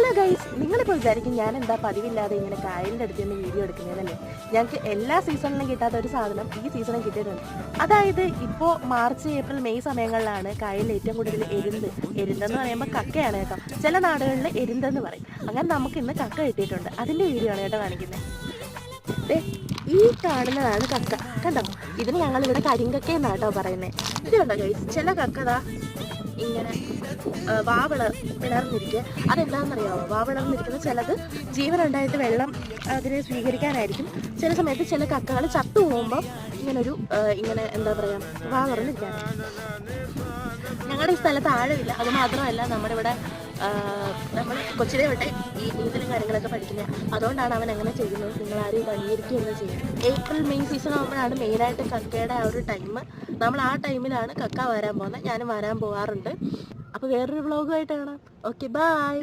Hello guys, നിങ്ങളിപ്പോൾ വിചാരിക്കും ഞാൻ എന്താ പതിവില്ലാതെ ഇങ്ങനെ കായലിൻ്റെ അടുത്ത് നിന്ന് വീഡിയോ എടുക്കുന്നതല്ലേ. ഞങ്ങൾക്ക് എല്ലാ സീസണിലും കിട്ടാത്ത ഒരു സാധനം ഈ സീസണിൽ കിട്ടിയിട്ടുണ്ട്. അതായത് ഇപ്പോൾ മാർച്ച് ഏപ്രിൽ മെയ് സമയങ്ങളിലാണ് കായലിൽ ഏറ്റവും കൂടുതൽ എരുന്തെന്ന് പറയുമ്പോൾ കക്കയാണ് കേട്ടോ. ചില നാടുകളിൽ എരുന്തെന്ന് പറയും. അങ്ങനെ നമുക്ക് ഇന്ന് കക്ക കിട്ടിയിട്ടുണ്ട്. അതിൻ്റെ വീഡിയോ ആണ് കേട്ടോ കാണിക്കുന്നത്. ഈ കാണുന്നതാണ് കക്ക, കണ്ടോ? ഇതിന് ഞങ്ങളിവിടെ കരിങ്കക്ക എന്നാട്ടോ പറയുന്നത്. ഇത് കണ്ടോ ഗൈസ്, ചില കക്കതാ ഇങ്ങനെ പിളർന്നിരിക്കുക. അതെന്താണെന്നറിയാമോ? പിളർന്നിരിക്കുന്നത് ചിലത് ജീവനുണ്ടായിട്ട് വെള്ളം അതിനെ സ്വീകരിക്കാനായിരിക്കും. ചില സമയത്ത് ചില കക്കകൾ ചത്തു പോകുമ്പോൾ ഇങ്ങനെ എന്താ പറയുക, തുറന്നിരിക്കാനാണ്. ഞങ്ങളുടെ ഈ സ്ഥലത്ത് ആഴമില്ല. അത് മാത്രമല്ല, നമ്മുടെ ഇവിടെ നമ്മൾ കൊച്ചിലെ തൊട്ടേ ഈ നീന്തലും കാര്യങ്ങളൊക്കെ പഠിക്കുന്നത്. അതുകൊണ്ടാണ് അവൻ അങ്ങനെ ചെയ്യുന്നത്. നിങ്ങളാരും ഇത് അംഗീകരിക്കുകയൊന്നും ചെയ്യുന്നത്. ഏപ്രിൽ മെയ് സീസൺ ആകുമ്പോഴാണ് മെയിനായിട്ട് കക്കയുടെ ആ ഒരു ടൈം. നമ്മൾ ആ ടൈമിലാണ് കക്ക വരാൻ പോകുന്നത്. ഞാനും വരാൻ പോകാറുണ്ട്. അപ്പോൾ വേറൊരു വ്ളോഗുമായിട്ട് കാണാം. Okay, by.